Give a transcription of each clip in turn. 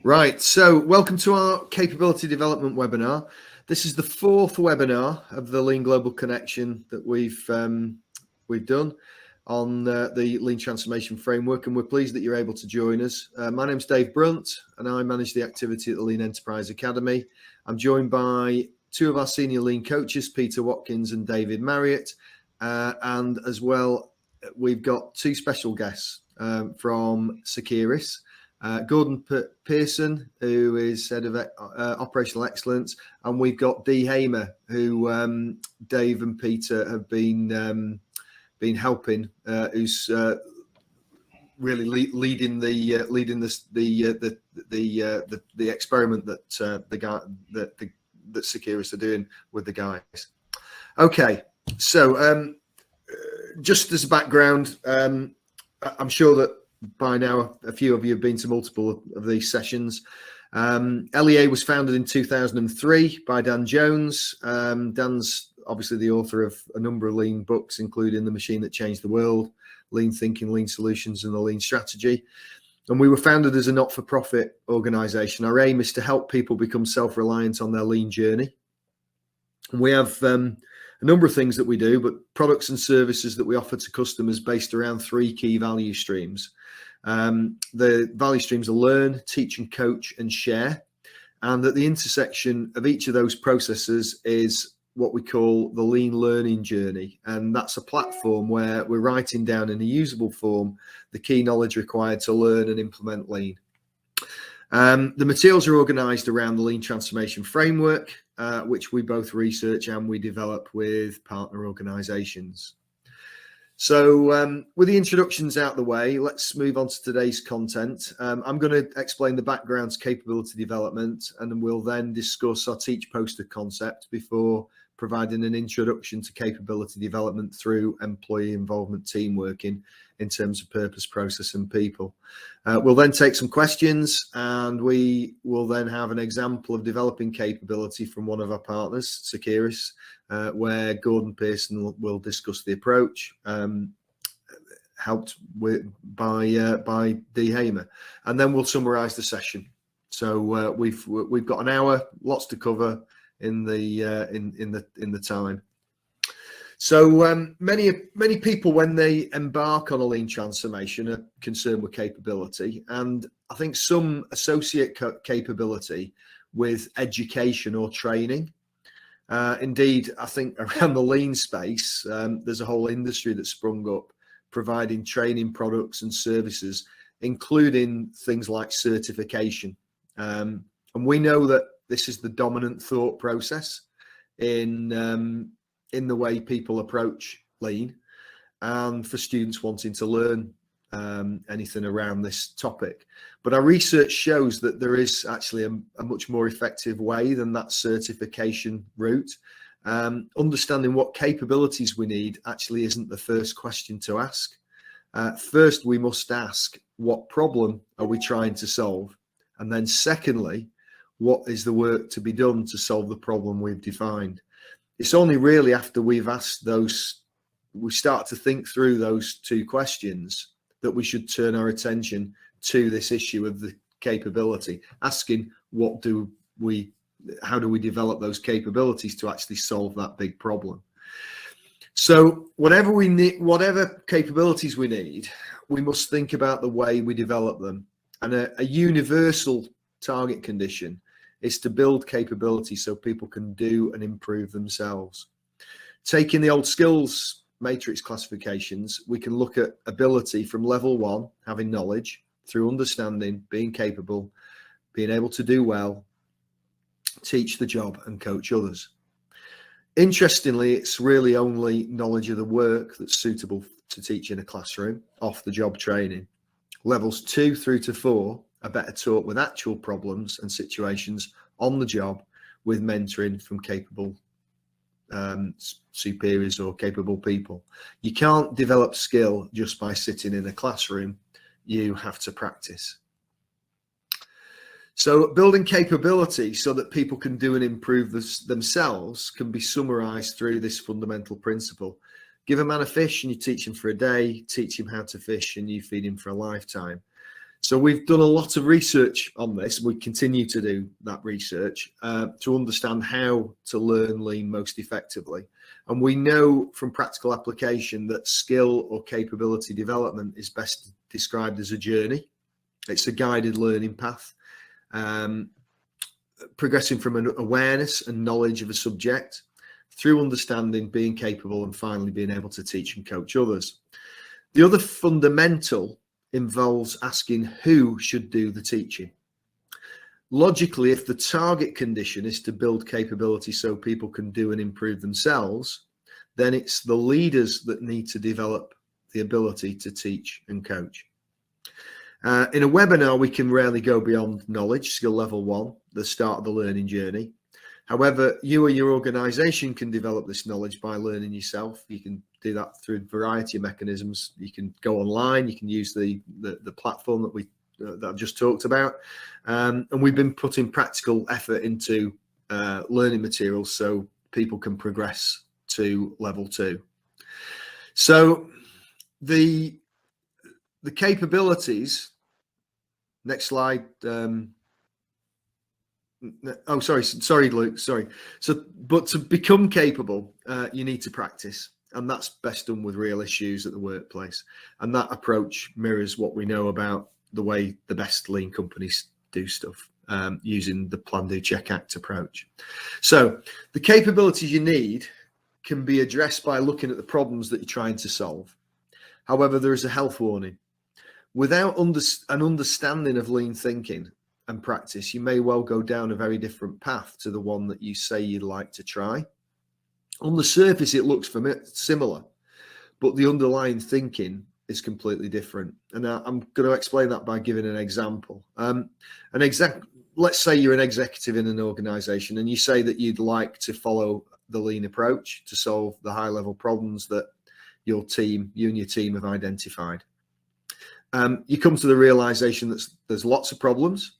Right, so welcome to our capability development webinar. This is the fourth webinar of the Lean Global Connection that we've done on the Lean Transformation Framework, and we're pleased that you're able to join us. My name's Dave Brunt, and I manage the activity at the Lean Enterprise Academy. I'm joined by two of our senior Lean coaches, Peter Watkins and David Marriott, and as well, we've got two special guests from Securis. Gordon Pearson, who is head of operational excellence, and we've got Dee Hamer, who Dave and Peter have been helping, who's really leading the experiment that that Securis are doing with the guys. Okay, so just as a background, I'm sure that by now a few of you have been to multiple of these sessions. LEA was founded in 2003 by Dan Jones. Dan's obviously the author of a number of lean books, including The Machine That Changed the World, Lean Thinking, Lean Solutions, and the Lean Strategy. And we were founded as a not-for-profit organization. Our aim is to help people become self-reliant on their lean journey. And we have a number of things that we do, but products and services that we offer to customers based around three key value streams. The value streams are learn, teach and coach and share. And at the intersection of each of those processes is what we call the lean learning journey. And that's a platform where we're writing down in a usable form the key knowledge required to learn and implement lean. The materials are organized around the Lean Transformation Framework, which we both research and we develop with partner organizations. So with the introductions out the way, let's move on to today's content. I'm going to explain the background to capability development, and then we'll then discuss our teach poster concept before providing an introduction to capability development through employee involvement team working in terms of purpose, process, and people. We'll then take some questions, and we will then have an example of developing capability from one of our partners, Securis, where Gordon Pearson will discuss the approach, helped by Dee Hamer, and then we'll summarize the session. So we've got an hour, lots to cover in the time. So many people, when they embark on a lean transformation, are concerned with capability, and I think some associate capability with education or training. Indeed, I think around the lean space, there's a whole industry that's sprung up providing training products and services, including things like certification. And we know that this is the dominant thought process in the way people approach lean, and for students wanting to learn anything around this topic. But our research shows that there is actually a much more effective way than that certification route. Understanding what capabilities we need actually isn't the first question to ask. First, we must ask, what problem are we trying to solve? And then secondly, what is the work to be done to solve the problem we've defined? It's only really after we've asked those, we start to think through those two questions, that we should turn our attention to this issue of the capability, asking how do we develop those capabilities to actually solve that big problem. So whatever we need, whatever capabilities we need, we must think about the way we develop them. And a universal target condition is to build capability so people can do and improve themselves. Taking the old skills matrix classifications, we can look at ability from level 1, having knowledge, through understanding, being capable, being able to do well, teach the job, and coach others. Interestingly, it's really only knowledge of the work that's suitable to teach in a classroom, off-the-job training. Levels 2 through to 4 are better taught with actual problems and situations on the job, with mentoring from capable superiors or capable people. You can't develop skill just by sitting in a classroom. You have to practice. So building capability so that people can do and improve themselves can be summarized through this fundamental principle. Give a man a fish and you teach him for a day, teach him how to fish and you feed him for a lifetime. So we've done a lot of research on this. We continue to do that research to understand how to learn lean most effectively. And we know from practical application that skill or capability development is best described as a journey. It's a guided learning path, progressing from an awareness and knowledge of a subject through understanding, being capable, and finally being able to teach and coach others. The other fundamental involves asking who should do the teaching. Logically, if the target condition is to build capability so people can do and improve themselves, then it's the leaders that need to develop the ability to teach and coach. In a webinar, we can rarely go beyond knowledge, skill level 1, the start of the learning journey. However, you or your organization can develop this knowledge by learning yourself. You can do that through a variety of mechanisms. You can go online, you can use the platform that I've just talked about. And we've been putting practical effort into learning materials so people can progress to level 2. So the capabilities, next slide. Oh, sorry, Luke. Sorry. So, but to become capable, you need to practice, and that's best done with real issues at the workplace. And that approach mirrors what we know about the way the best lean companies do stuff, using the plan, do, check, act approach. So the capabilities you need can be addressed by looking at the problems that you're trying to solve. However, there is a health warning. Without an understanding of lean thinking and practice, you may well go down a very different path to the one that you say you'd like to try. On the surface, it looks similar, but the underlying thinking is completely different. And I'm going to explain that by giving an example. Let's say you're an executive in an organization and you say that you'd like to follow the lean approach to solve the high-level problems that you and your team have identified. You come to the realization that there's lots of problems,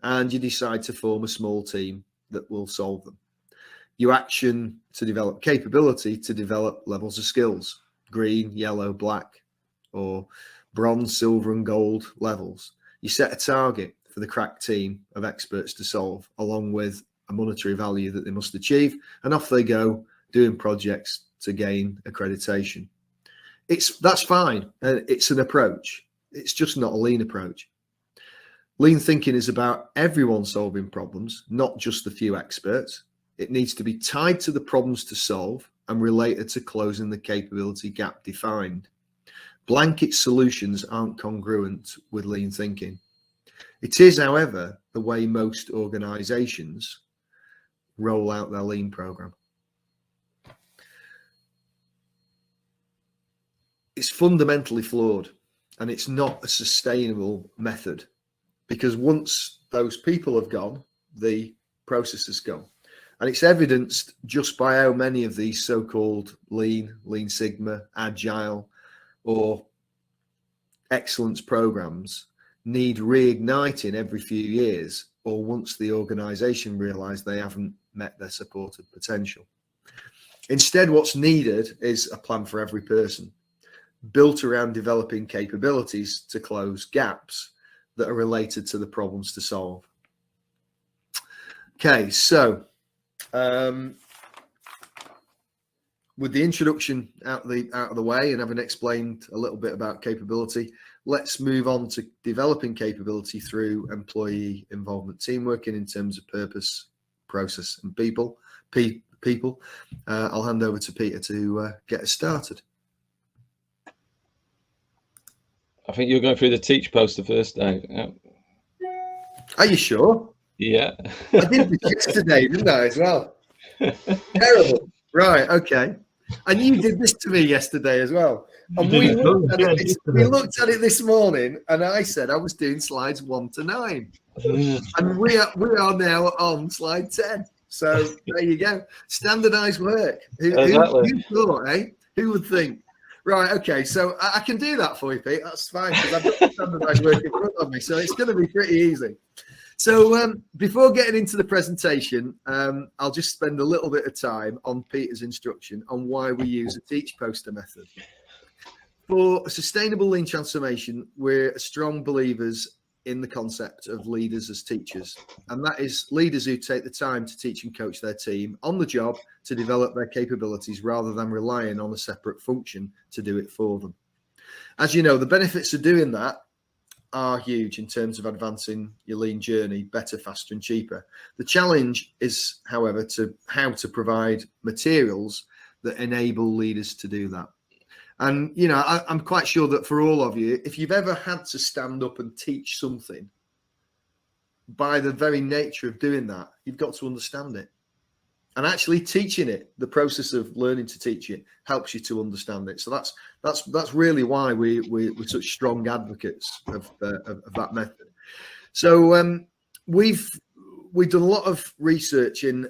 and you decide to form a small team that will solve them. You action to develop capability to develop levels of skills, green, yellow, black, or bronze, silver, and gold levels. You set a target for the crack team of experts to solve, along with a monetary value that they must achieve, and off they go doing projects to gain accreditation. That's fine. It's an approach. It's just not a lean approach. Lean thinking is about everyone solving problems, not just the few experts. It needs to be tied to the problems to solve and related to closing the capability gap defined. Blanket solutions aren't congruent with lean thinking. It is, however, the way most organizations roll out their lean program. It's fundamentally flawed, and it's not a sustainable method, because once those people have gone, the process has gone. And it's evidenced just by how many of these so-called lean sigma, agile, or excellence programs need reigniting every few years, or once the organization realize they haven't met their supported potential. Instead, what's needed is a plan for every person, built around developing capabilities to close gaps that are related to the problems to solve. Okay, so with the introduction out of the way and having explained a little bit about capability, let's move on to developing capability through employee involvement, teamwork, and in terms of purpose, process, and people. I'll hand over to Peter to get us started. I think you're going through the teach poster first, Dave. Yeah. Are you sure? Yeah. I did this yesterday, didn't I, as well? Terrible. Right, okay. And you did this to me yesterday as well. And we looked at it this morning, and I said I was doing slides 1 to 9. And we are now on slide 10. So there you go. Standardized work. Who thought, eh? Who would think? Right, okay, so I can do that for you, Pete. That's fine, because I've got standardized work in front of me, so it's going to be pretty easy. So before getting into the presentation, I'll just spend a little bit of time on Peter's instruction on why we use a teach poster method. For a sustainable lean transformation, we're strong believers in the concept of leaders as teachers, and that is leaders who take the time to teach and coach their team on the job to develop their capabilities rather than relying on a separate function to do it for them. As you know, the benefits of doing that are huge in terms of advancing your lean journey better, faster and cheaper. The challenge is, however, how to provide materials that enable leaders to do that. And, you know, I'm quite sure that for all of you, if you've ever had to stand up and teach something, by the very nature of doing that, you've got to understand it. And actually teaching it, the process of learning to teach it, helps you to understand it. So that's really why we're such strong advocates of that method. So we've done a lot of research in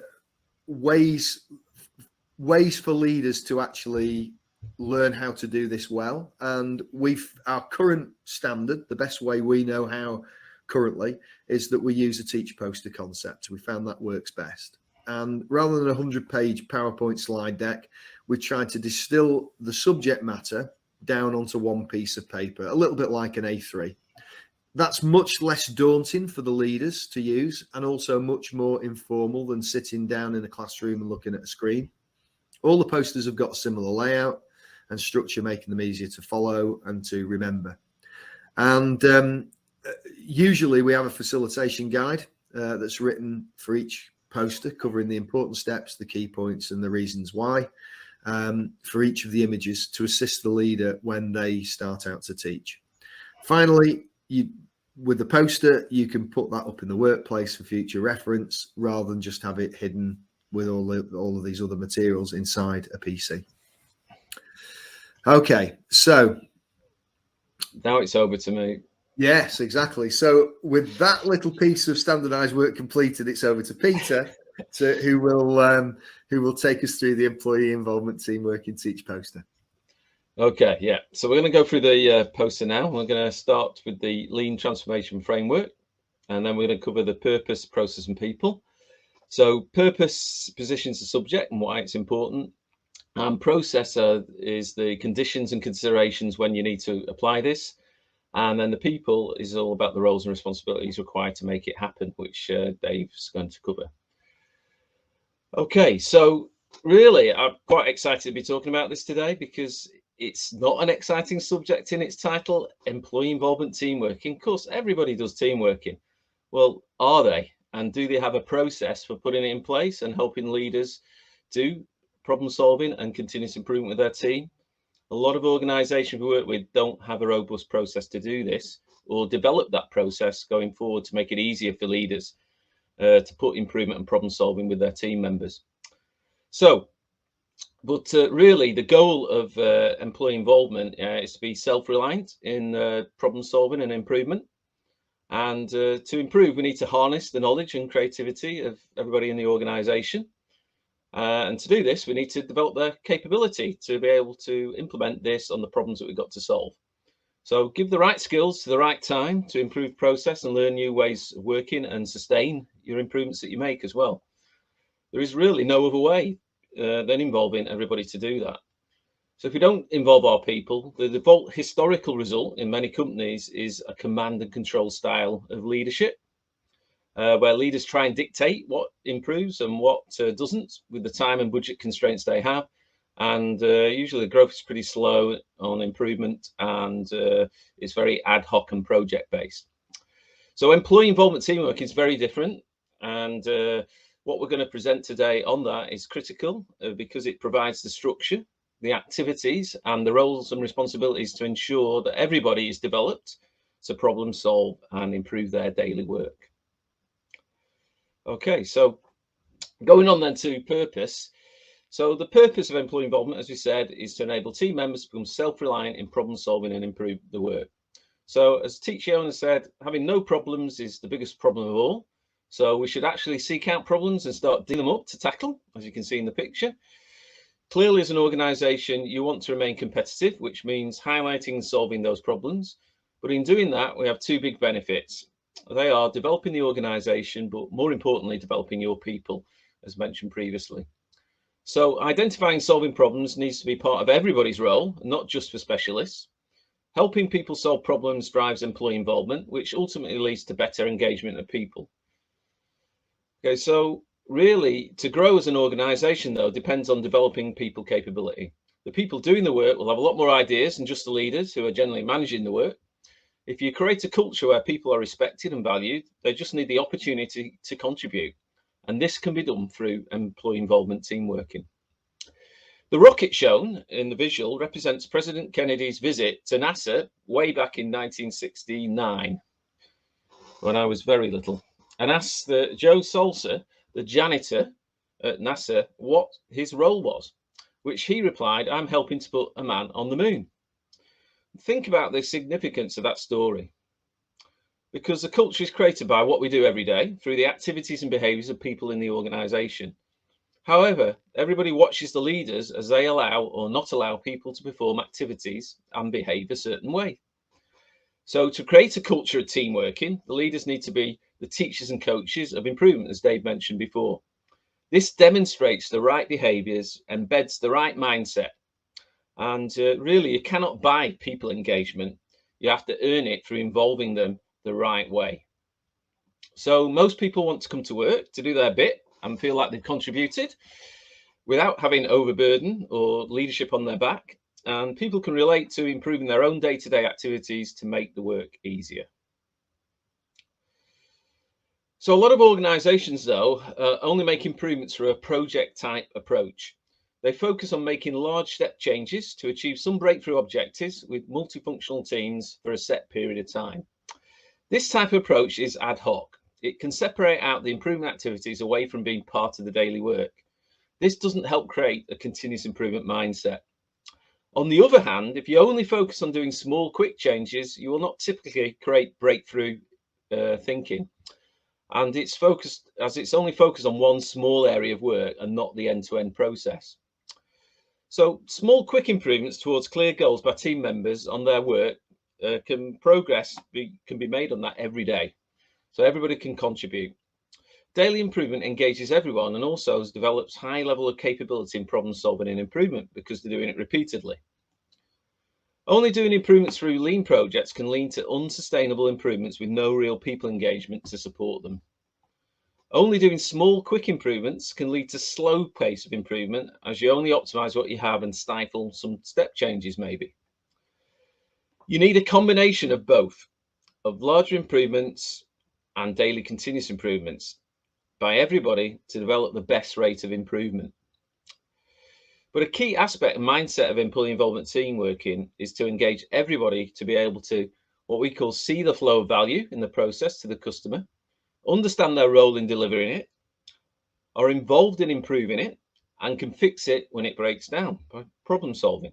ways for leaders to actually learn how to do this well, and our current standard, the best way we know how currently, is that we use a teach poster concept. We found that works best, and rather than a 100-page PowerPoint slide deck, we tried to distill the subject matter down onto one piece of paper, a little bit like an A3. That's much less daunting for the leaders to use, and also much more informal than sitting down in a classroom and looking at a screen. All the posters have got a similar layout and structure, making them easier to follow and to remember. And usually we have a facilitation guide that's written for each poster, covering the important steps, the key points and the reasons why for each of the images, to assist the leader when they start out to teach. Finally, with the poster, you can put that up in the workplace for future reference rather than just have it hidden with all of these other materials inside a PC. Okay, so now it's over to me. Yes, exactly. So with that little piece of standardized work completed, it's over to Peter, who will take us through the employee involvement teamwork in Teach poster. Okay, yeah. So we're going to go through the poster now. We're going to start with the Lean Transformation Framework, and then we're going to cover the purpose, process, and people. So purpose positions the subject and why it's important. And process is the conditions and considerations when you need to apply this. And then the people is all about the roles and responsibilities required to make it happen, which Dave's going to cover. Okay, so really, I'm quite excited to be talking about this today because it's not an exciting subject in its title, employee involvement teamworking. Of course, everybody does teamworking. Well, are they? And do they have a process for putting it in place and helping leaders do problem solving and continuous improvement with their team? A lot of organizations we work with don't have a robust process to do this or develop that process going forward to make it easier for leaders to put improvement and problem solving with their team members. So, but really the goal of employee involvement is to be self-reliant in problem solving and improvement. And to improve, we need to harness the knowledge and creativity of everybody in the organization. And to do this, we need to develop the capability to be able to implement this on the problems that we've got to solve. So give the right skills to the right time to improve process and learn new ways of working and sustain your improvements that you make as well. There is really no other way than involving everybody to do that. So if we don't involve our people, the default historical result in many companies is a command and control style of leadership. Where leaders try and dictate what improves and what doesn't with the time and budget constraints they have. And usually the growth is pretty slow on improvement and it's very ad hoc and project based. So employee involvement teamwork is very different. And what we're going to present today on that is critical because it provides the structure, the activities and the roles and responsibilities to ensure that everybody is developed to problem solve and improve their daily work. Okay, so going on then to purpose. So the purpose of employee involvement, as we said, is to enable team members to become self-reliant in problem solving and improve the work. So as Teach owner said, having no problems is the biggest problem of all. So we should actually seek out problems and start digging them up to tackle, as you can see in the picture. Clearly, as an organization, you want to remain competitive, which means highlighting and solving those problems. But in doing that, we have two big benefits. They are developing the organization, but more importantly, developing your people, as mentioned previously. So identifying and solving problems needs to be part of everybody's role, not just for specialists. Helping people solve problems drives employee involvement, which ultimately leads to better engagement of people. Okay, so really, to grow as an organization, though, depends on developing people capability. The people doing the work will have a lot more ideas than just the leaders who are generally managing the work. If you create a culture where people are respected and valued, they just need the opportunity to contribute. And this can be done through employee involvement team working. The rocket shown in the visual represents President Kennedy's visit to NASA way back in 1969, when I was very little, and asked Joe Salsa, the janitor at NASA, what his role was, which he replied, "I'm helping to put a man on the moon." Think about the significance of that story, because the culture is created by what we do every day through the activities and behaviors of people in the organization. However, everybody watches the leaders as they allow or not allow people to perform activities and behave a certain way. So to create a culture of team working, the leaders need to be the teachers and coaches of improvement, as Dave mentioned before. This demonstrates the right behaviors, embeds the right mindset. And really, you cannot buy people engagement. You have to earn it through involving them the right way. So most people want to come to work to do their bit and feel like they've contributed without having overburden or leadership on their back. And people can relate to improving their own day-to-day activities to make the work easier. So a lot of organizations, though, only make improvements through a project type approach. They focus on making large step changes to achieve some breakthrough objectives with multifunctional teams for a set period of time. This type of approach is ad hoc. It can separate out the improvement activities away from being part of the daily work. This doesn't help create a continuous improvement mindset. On the other hand, if you only focus on doing small, quick changes, you will not typically create breakthrough thinking. And it's only focused on one small area of work and not the end-to-end process. So small, quick improvements towards clear goals by team members on their work can be made on that every day. So everybody can contribute. Daily improvement engages everyone and also develops high level of capability in problem solving and improvement because they're doing it repeatedly. Only doing improvements through lean projects can lead to unsustainable improvements with no real people engagement to support them. Only doing small, quick improvements can lead to slow pace of improvement as you only optimize what you have and stifle some step changes maybe. You need a combination of both, of larger improvements and daily continuous improvements by everybody to develop the best rate of improvement. But a key aspect and mindset of employee involvement team working is to engage everybody to be able to what we call see the flow of value in the process to the customer, understand their role in delivering it, are involved in improving it, and can fix it when it breaks down by problem solving.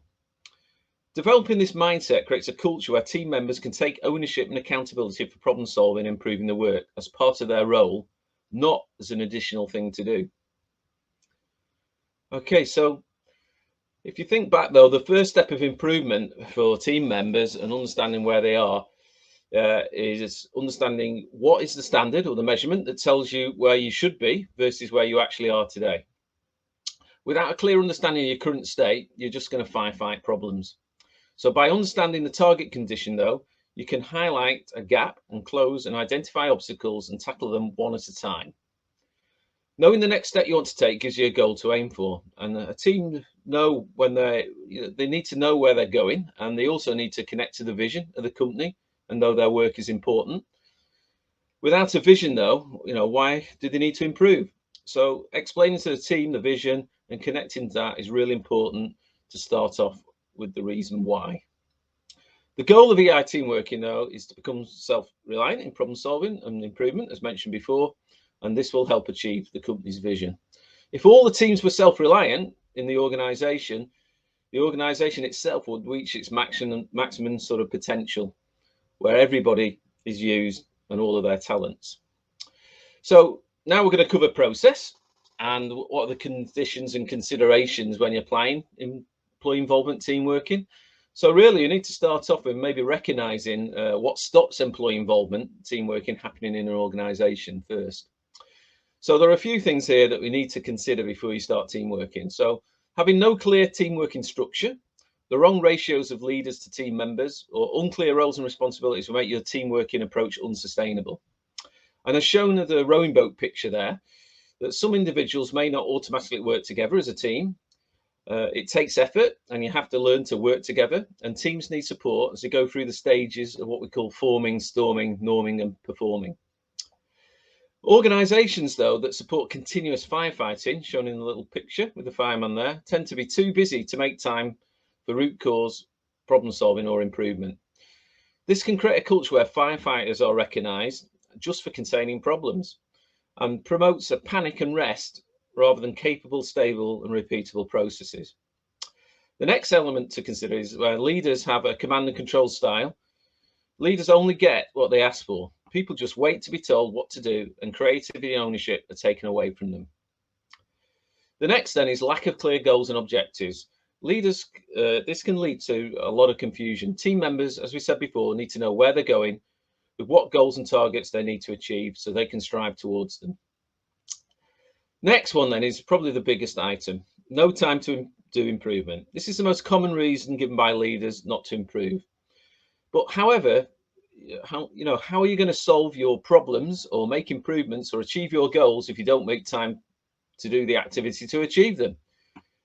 Developing this mindset creates a culture where team members can take ownership and accountability for problem solving and improving the work as part of their role, not as an additional thing to do. Okay, so if you think back though, the first step of improvement for team members and understanding where they are is understanding what is the standard or the measurement that tells you where you should be versus where you actually are today. Without a clear understanding of your current state, you're just going to firefight problems. So by understanding the target condition though, you can highlight a gap and close and identify obstacles and tackle them one at a time. Knowing the next step you want to take gives you a goal to aim for, and a team know when they need to know where they're going, and they also need to connect to the vision of the company and know their work is important. Without a vision though, why do they need to improve? So explaining to the team the vision and connecting to that is really important to start off with the reason why. The goal of EI team working though is to become self-reliant in problem solving and improvement, as mentioned before, and this will help achieve the company's vision. If all the teams were self-reliant in the organization itself would reach its maximum sort of potential, where everybody is used and all of their talents. So now we're going to cover process and what are the conditions and considerations when you're applying employee involvement team working. So really you need to start off with maybe recognizing what stops employee involvement team working happening in an organization first. So there are a few things here that we need to consider before you start team working. So having no clear team working structure, The wrong ratios of leaders to team members or unclear roles and responsibilities will make your team working approach unsustainable. And as shown in the rowing boat picture there, that some individuals may not automatically work together as a team. It takes effort and you have to learn to work together, and teams need support as they go through the stages of what we call forming, storming, norming and performing. Organisations, though, that support continuous firefighting, shown in the little picture with the fireman there, tend to be too busy to make time for root cause, problem solving or improvement. This can create a culture where firefighters are recognised just for containing problems and promotes a panic and rest rather than capable, stable and repeatable processes. The next element to consider is where leaders have a command and control style. Leaders only get what they ask for. People just wait to be told what to do, and creativity and ownership are taken away from them. The next then is lack of clear goals and objectives. Leaders, this can lead to a lot of confusion. Team members, as we said before, need to know where they're going, with what goals and targets they need to achieve so they can strive towards them. Next one then is probably the biggest item: no time to do improvement. This is the most common reason given by leaders not to improve. But however, how are you going to solve your problems or make improvements or achieve your goals if you don't make time to do the activity to achieve them?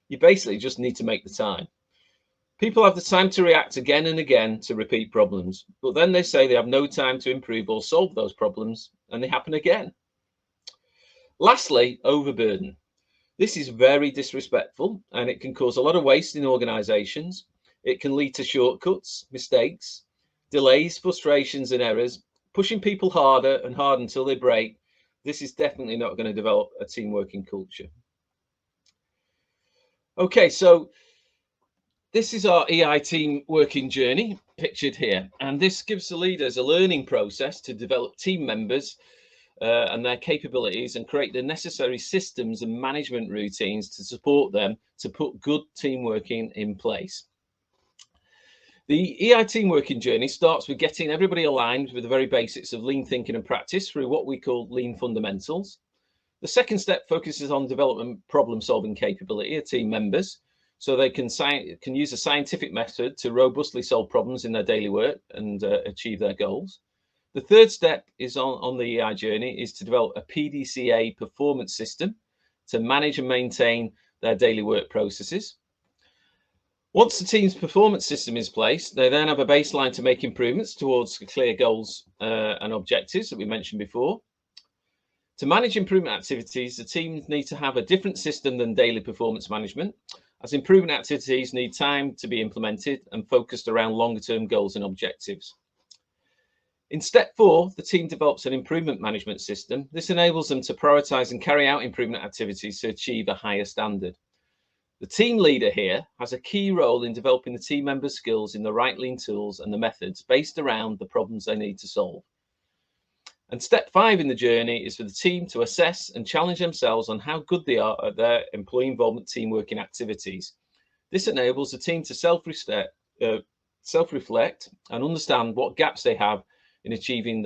You basically just need to make the time. People have the time to react again and again to repeat problems, but then they say they have no time to improve or solve those problems, and they happen again. Lastly, overburden. This is very disrespectful, and it can cause a lot of waste in organisations. It can lead to shortcuts, mistakes, delays, frustrations and errors, pushing people harder and harder until they break. This is definitely not going to develop a team working culture. Okay, so this is our EI team working journey pictured here, and this gives the leaders a learning process to develop team members and their capabilities and create the necessary systems and management routines to support them to put good team working in place. The EI team working journey starts with getting everybody aligned with the very basics of lean thinking and practice through what we call lean fundamentals. The second step focuses on development problem solving capability of team members so they can use a scientific method to robustly solve problems in their daily work and achieve their goals. The third step is on the EI journey is to develop a PDCA performance system to manage and maintain their daily work processes. Once the team's performance system is placed, they then have a baseline to make improvements towards the clear goals and objectives that we mentioned before. To manage improvement activities, the teams need to have a different system than daily performance management, as improvement activities need time to be implemented and focused around longer-term goals and objectives. In step 4, the team develops an improvement management system. This enables them to prioritize and carry out improvement activities to achieve a higher standard. The team leader here has a key role in developing the team members' skills in the right lean tools and the methods based around the problems they need to solve. And step 5 in the journey is for the team to assess and challenge themselves on how good they are at their employee involvement team working activities. This enables the team to self-reflect and understand what gaps they have in achieving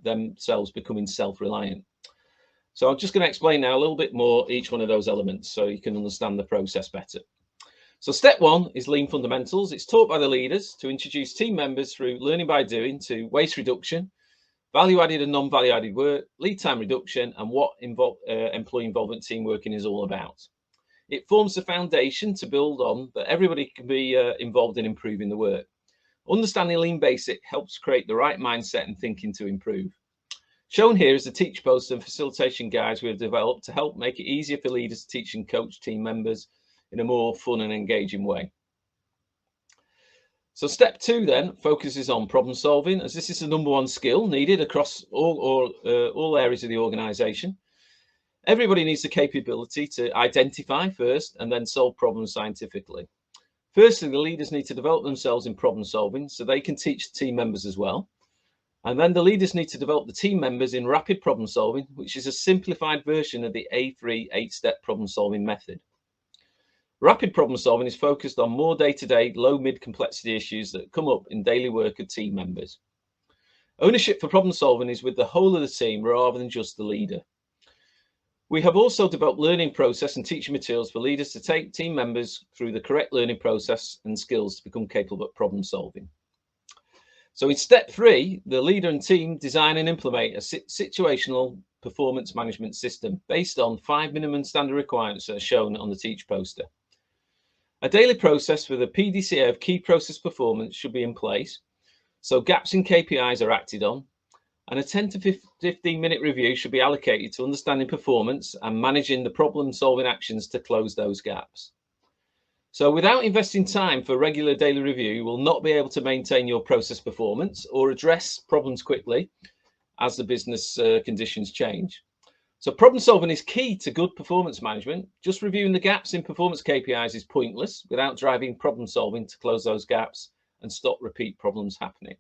themselves becoming self-reliant. So I'm just going to explain now a little bit more each one of those elements so you can understand the process better. So step 1 is lean fundamentals. It's taught by the leaders to introduce team members through learning by doing to waste reduction, value added and non-value added work, lead time reduction, and what employee involvement team working is all about. It forms the foundation to build on that everybody can be involved in improving the work. Understanding lean basic helps create the right mindset and thinking to improve. Shown here is the teach posts and facilitation guides we have developed to help make it easier for leaders to teach and coach team members in a more fun and engaging way. So step 2 then focuses on problem solving, as this is the #1 skill needed across all areas of the organization. Everybody needs the capability to identify first and then solve problems scientifically. Firstly, the leaders need to develop themselves in problem solving so they can teach team members as well. And then the leaders need to develop the team members in rapid problem solving, which is a simplified version of the A3 8-step problem solving method. Rapid problem solving is focused on more day-to-day, low-mid complexity issues that come up in daily work of team members. Ownership for problem solving is with the whole of the team rather than just the leader. We have also developed learning process and teaching materials for leaders to take team members through the correct learning process and skills to become capable of problem solving. So in step 3, the leader and team design and implement a situational performance management system based on 5 minimum standard requirements that are shown on the teach poster. A daily process for the PDCA of key process performance should be in place, so gaps in KPIs are acted on, and a 10 to 15-minute review should be allocated to understanding performance and managing the problem-solving actions to close those gaps. So without investing time for regular daily review, you will not be able to maintain your process performance or address problems quickly as the business conditions change. So problem solving is key to good performance management. Just reviewing the gaps in performance KPIs is pointless without driving problem solving to close those gaps and stop repeat problems happening.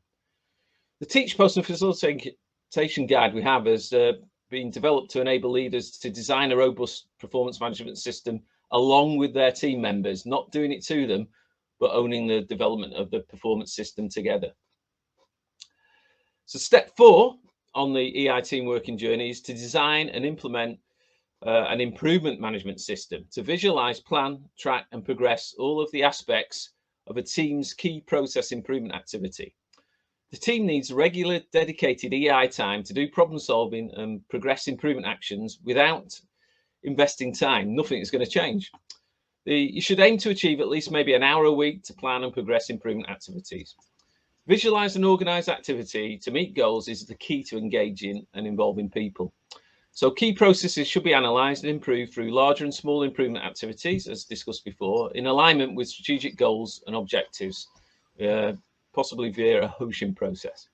The Teach Post and Facilitation Guide we have has been developed to enable leaders to design a robust performance management system along with their team members, not doing it to them, but owning the development of the performance system together. So step 4 on the EI team working journey is to design and implement an improvement management system to visualize, plan, track, and progress all of the aspects of a team's key process improvement activity. The team needs regular dedicated EI time to do problem solving and progress improvement actions. Without investing time, nothing is going to change. You should aim to achieve at least maybe an hour a week to plan and progress improvement activities. Visualize and organize activity to meet goals is the key to engaging and involving people. So key processes should be analysed and improved through larger and small improvement activities, as discussed before, in alignment with strategic goals and objectives, possibly via a Hoshin process.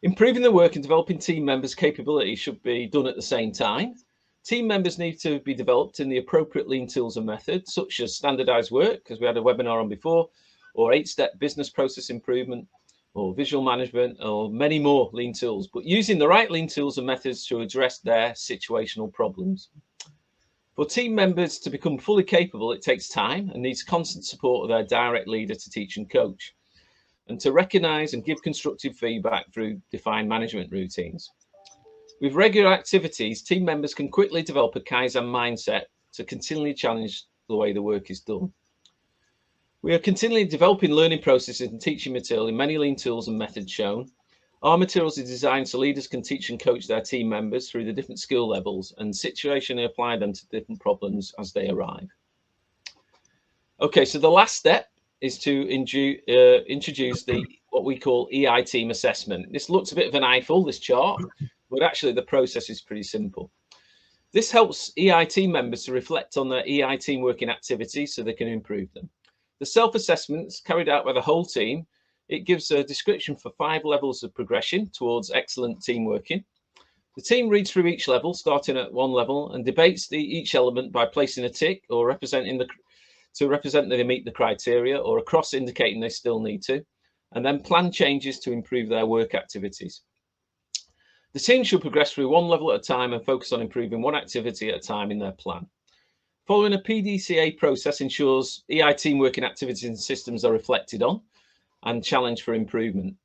Improving the work and developing team members' capability should be done at the same time. Team members need to be developed in the appropriate lean tools and methods, such as standardized work, because we had a webinar on before, or 8-step business process improvement, or visual management, or many more lean tools, but using the right lean tools and methods to address their situational problems. For team members to become fully capable, it takes time and needs constant support of their direct leader to teach and coach, and to recognize and give constructive feedback through defined management routines. With regular activities, team members can quickly develop a Kaizen mindset to continually challenge the way the work is done. We are continually developing learning processes and teaching material in many lean tools and methods shown. Our materials are designed so leaders can teach and coach their team members through the different skill levels and situationally apply them to different problems as they arrive. Okay, so the last step is to introduce what we call EI team assessment. This looks a bit of an eyeful, this chart, but actually the process is pretty simple. This helps EI team members to reflect on their EI team working activities so they can improve them. The self-assessments carried out by the whole team, it gives a description for 5 levels of progression towards excellent team working. The team reads through each level, starting at 1 level, and debates each element by placing a tick or to represent that they meet the criteria, or a cross indicating they still need to, and then plan changes to improve their work activities. The team should progress through 1 level at a time and focus on improving 1 activity at a time in their plan. Following a PDCA process ensures EI team working activities and systems are reflected on and challenged for improvement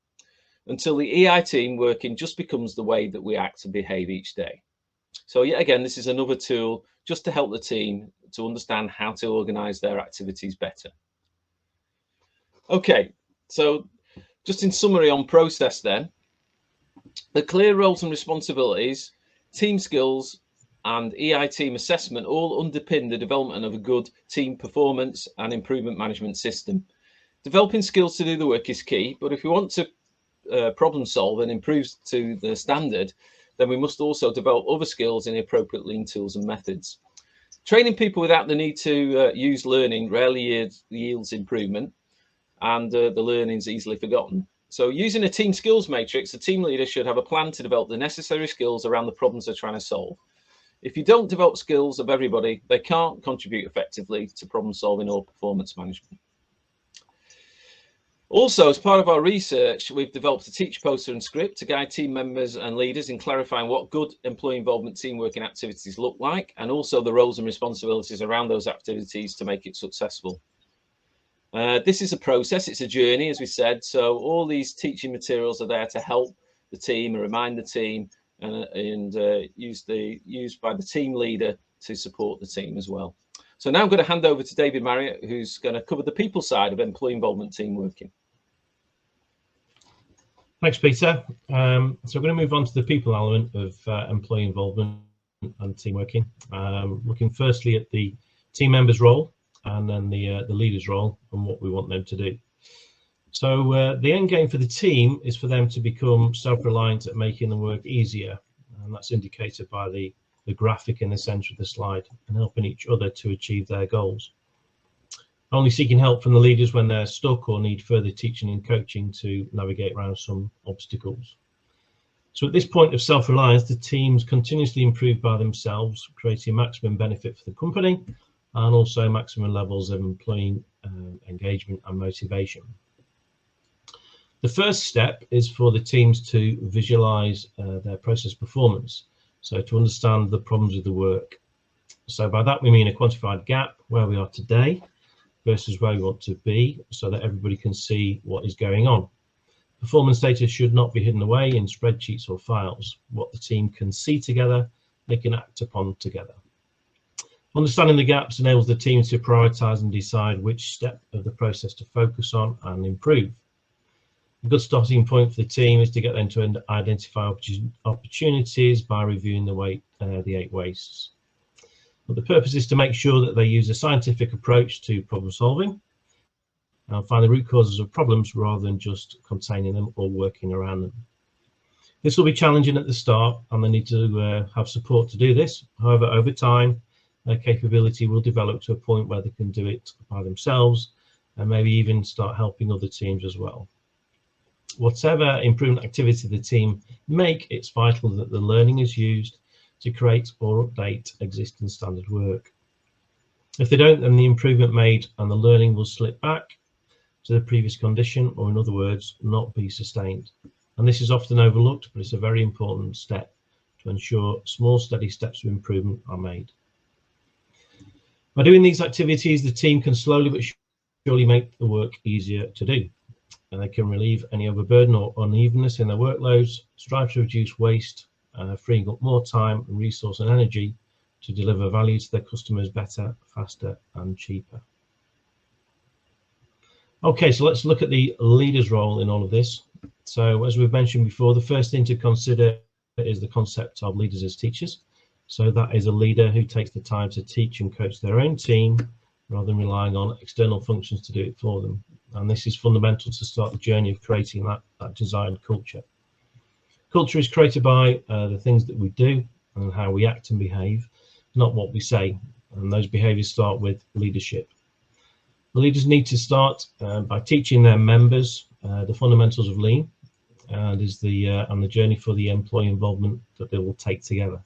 until the EI team working just becomes the way that we act and behave each day. So yet again, this is another tool just to help the team to understand how to organize their activities better. Okay, so just in summary on process then, the clear roles and responsibilities, team skills, and EI team assessment all underpin the development of a good team performance and improvement management system. Developing skills to do the work is key, but if we want to problem solve and improve to the standard, then we must also develop other skills in the appropriate lean tools and methods. Training people without the need to use learning rarely yields improvement, and the learning is easily forgotten. So using a team skills matrix, the team leader should have a plan to develop the necessary skills around the problems they're trying to solve. If you don't develop skills of everybody, they can't contribute effectively to problem solving or performance management. Also, as part of our research, we've developed a teach poster and script to guide team members and leaders in clarifying what good employee involvement team working activities look like, and also the roles and responsibilities around those activities to make it successful. This is a process, it's a journey, as we said, so all these teaching materials are there to help the team and remind the team and used by the team leader to support the team as well. So now I'm going to hand over to David Marriott, who's going to cover the people side of employee involvement team working. Thanks, Peter. So we're going to move on to the people element of employee involvement and team working. Looking firstly at the team members' role and then the leader's role and what we want them to do. So the end game for the team is for them to become self-reliant at making the work easier, and that's indicated by the graphic in the center of the slide, and helping each other to achieve their goals. Only seeking help from the leaders when they're stuck or need further teaching and coaching to navigate around some obstacles. So at this point of self-reliance, the teams continuously improve by themselves, creating maximum benefit for the company and also maximum levels of employee engagement and motivation. The first step is for the teams to visualize their process performance, so to understand the problems of the work. So by that we mean a quantified gap where we are today versus where we want to be, so that everybody can see what is going on. Performance data should not be hidden away in spreadsheets or files. What the team can see together, they can act upon together. Understanding the gaps enables the team to prioritize and decide which step of the process to focus on and improve. A good starting point for the team is to get them to identify opportunities by reviewing the 8 wastes. But the purpose is to make sure that they use a scientific approach to problem solving and find the root causes of problems rather than just containing them or working around them. This will be challenging at the start, and they need to have support to do this. However, over time, their capability will develop to a point where they can do it by themselves and maybe even start helping other teams as well. Whatever improvement activity the team make, it's vital that the learning is used to create or update existing standard work. If they don't, then the improvement made and the learning will slip back to the previous condition, or in other words, not be sustained. And this is often overlooked, but it's a very important step to ensure small, steady steps of improvement are made. By doing these activities, the team can slowly but surely make the work easier to do. And they can relieve any overburden or unevenness in their workloads, strive to reduce waste, freeing up more time, resource and energy to deliver value to their customers better, faster and cheaper. Okay, so let's look at the leader's role in all of this. So as we've mentioned before, the first thing to consider is the concept of leaders as teachers. So that is a leader who takes the time to teach and coach their own team rather than relying on external functions to do it for them. And this is fundamental to start the journey of creating that desired culture. Culture is created by the things that we do and how we act and behave, not what we say. And those behaviors start with leadership. The leaders need to start by teaching their members the fundamentals of lean, and the journey for the employee involvement that they will take together.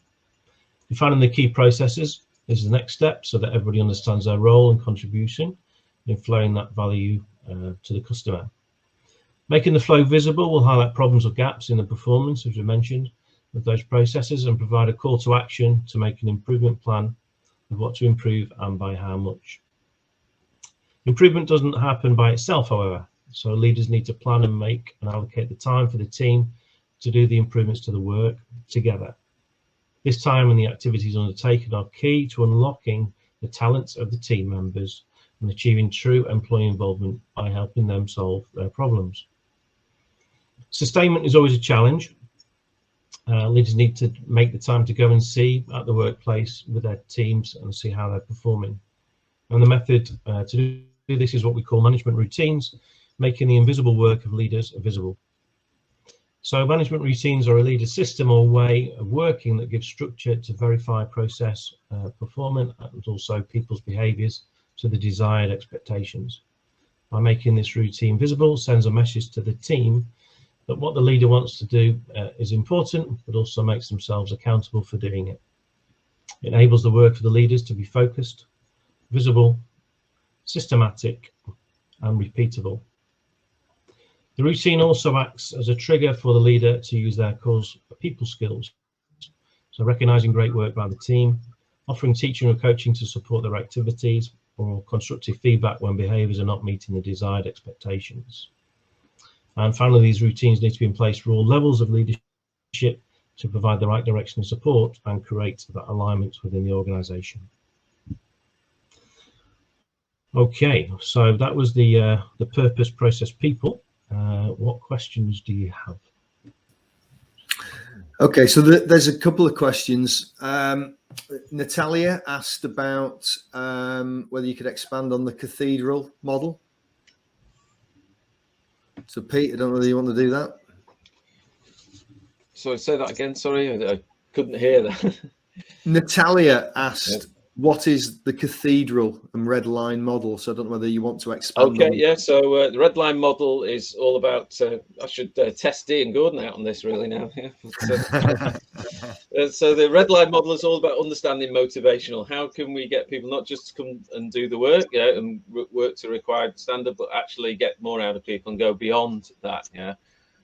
Defining the key processes is the next step, so that everybody understands their role and contribution in flowing that value to the customer. Making the flow visible will highlight problems or gaps in the performance, as we mentioned, of those processes, and provide a call to action to make an improvement plan of what to improve and by how much. Improvement doesn't happen by itself, however, so leaders need to plan and make and allocate the time for the team to do the improvements to the work together. This time and the activities undertaken are key to unlocking the talents of the team members and achieving true employee involvement by helping them solve their problems. Sustainment is always a challenge. Leaders need to make the time to go and see at the workplace with their teams and see how they're performing. And the method to do this is what we call management routines, making the invisible work of leaders visible. So management routines are a leader system or way of working that gives structure to verify process performance and also people's behaviours to the desired expectations. By making this routine visible, sends a message to the team that what the leader wants to do is important, but also makes themselves accountable for doing it. It enables the work of the leaders to be focused, visible, systematic, and repeatable. The routine also acts as a trigger for the leader to use their core people skills. So recognizing great work by the team, offering teaching or coaching to support their activities, or constructive feedback when behaviours are not meeting the desired expectations. And finally, these routines need to be in place for all levels of leadership to provide the right direction and support and create that alignment within the organisation. Okay, so that was the purpose, process, people. What questions do you have? Okay, so there's a couple of questions. Natalia asked about whether you could expand on the cathedral model. So Pete, I don't know whether you want to do that. Sorry, say that again. Sorry, I couldn't hear that. Natalia asked, what is the cathedral and red line model? So I don't know whether you want to expand on. Yeah, so the red line model is all about, I should test Dee and Gordon out on this really now. Yeah. So the red line model is all about understanding motivational. How can we get people not just to come and do the work, and work to required standard, but actually get more out of people and go beyond that,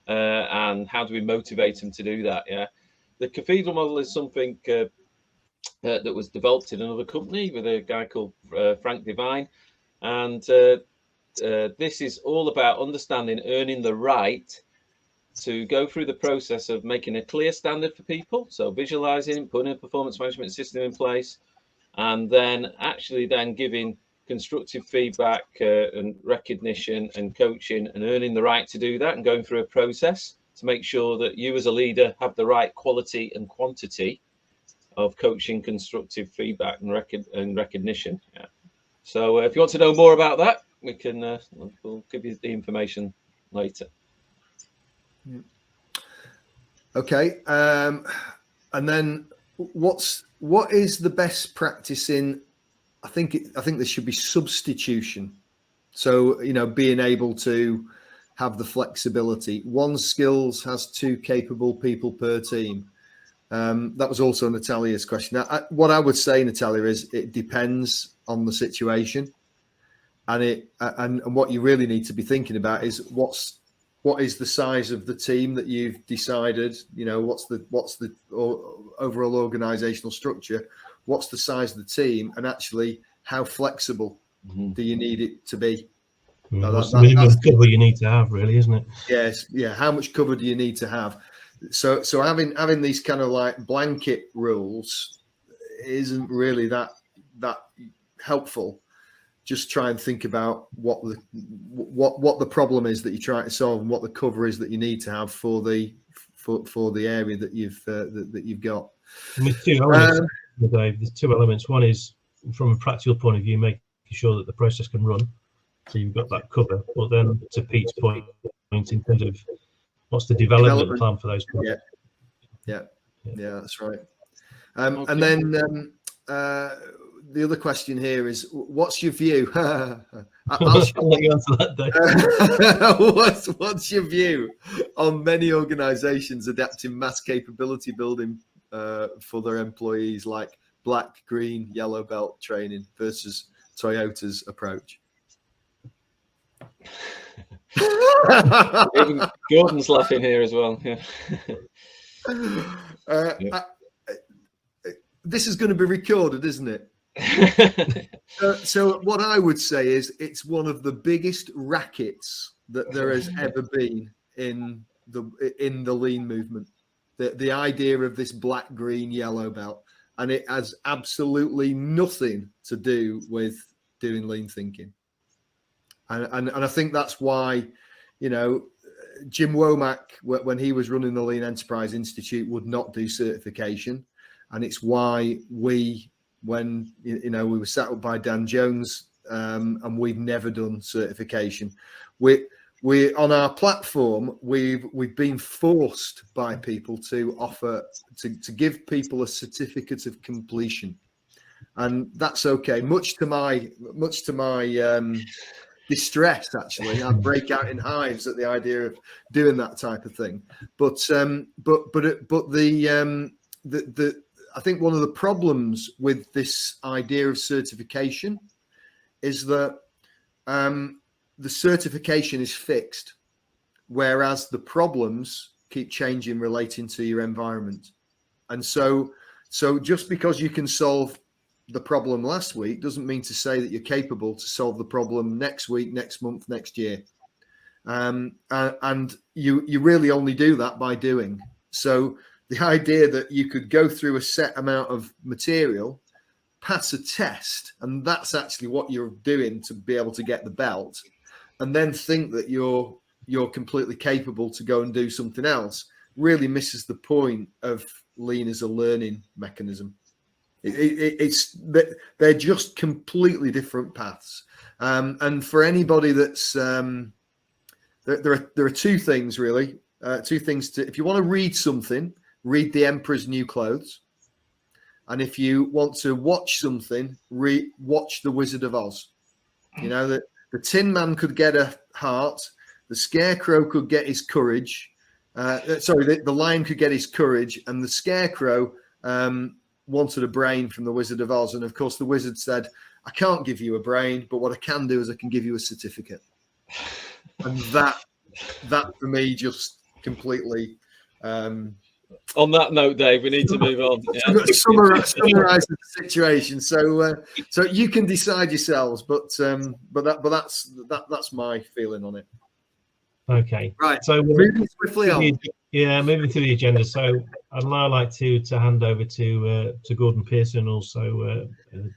and how do we motivate them to do that? The cathedral model is something that was developed in another company with a guy called Frank Devine, and this is all about understanding, earning the right to go through the process of making a clear standard for people, so visualizing, putting a performance management system in place, and then actually then giving constructive feedback and recognition and coaching, and earning the right to do that, and going through a process to make sure that you as a leader have the right quality and quantity of coaching, constructive feedback and recognition. So if you want to know more about that, we can we'll give you the information later. Okay, and then what is the best practice in? I think there should be substitution. So being able to have the flexibility. One skills has 2 capable people per team. That was also Natalia's question. What I would say, Natalia, is it depends on the situation, and what you really need to be thinking about is what is the size of the team that you've decided. What's the overall organizational structure? What's the size of the team, and actually how flexible do you need it to be? That's the minimum cover you need to have, really, isn't it? Yes, yeah. How much cover do you need to have? So having these kind of like blanket rules isn't really that helpful. Just try and think about what the problem is that you're trying to solve, and what the cover is that you need to have for the area that you've got. And with 2 elements, Dave, there's 2 elements. One is from a practical point of view, making sure that the process can run, so you've got that cover. But then to Pete's point, in terms of what's the development plan for those people? Yeah, that's right. And then the other question here is, what's your view? I'll let you answer that, Dave. What's your view on many organisations adapting mass capability building for their employees, like black, green, yellow belt training versus Toyota's approach? Even Gordon's laughing here as well. This is going to be recorded, isn't it? So what I would say is it's one of the biggest rackets that there has ever been in the lean movement. The idea of this black, green, yellow belt, and it has absolutely nothing to do with doing lean thinking. And I think that's why, Jim Womack, when he was running the Lean Enterprise Institute, would not do certification. And it's why when we were set up by Dan Jones, and we've never done certification. We on our platform, we've been forced by people to offer to give people a certificate of completion, and that's okay. Much to my distress, actually, I break out in hives at the idea of doing that type of thing. But I think one of the problems with this idea of certification is that the certification is fixed, whereas the problems keep changing relating to your environment. And so just because you can solve the problem last week doesn't mean to say that you're capable to solve the problem next week, next month, next year. And you really only do that by doing. So the idea that you could go through a set amount of material, pass a test, and that's actually what you're doing to be able to get the belt, and then think that you're completely capable to go and do something else, really misses the point of lean as a learning mechanism. They're just completely different paths. And for anybody that's there are two things really. Two things to, if you want to read something, read The Emperor's New Clothes. And if you want to watch something, watch The Wizard of Oz. You know, that the Tin Man could get a heart, the Scarecrow could get his courage. The Lion could get his courage, and the Scarecrow wanted a brain from the Wizard of Oz. And of course, the wizard said, I can't give you a brain, but what I can do is I can give you a certificate. And that for me just completely. On that note, Dave, we need to move on. Yeah. Summarize the situation. So you can decide yourselves, but that's my feeling on it. Okay. Right. So moving swiftly on. Moving to the agenda. So I'd now like to hand over to Gordon Pearson, also